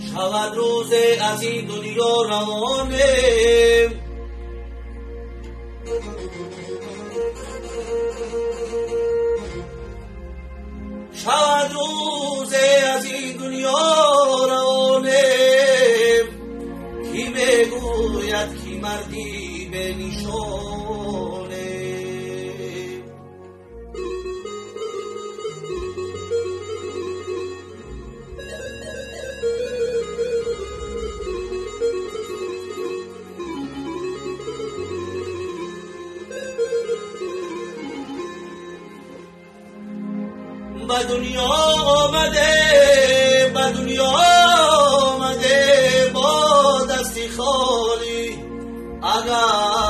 شود روز از این دنیا روانه، شود روز از این دنیا روانه، کی بگوید کی مردی به نشانه. به دنیا آمده، به دنیا آمده با دستی خالی، اگر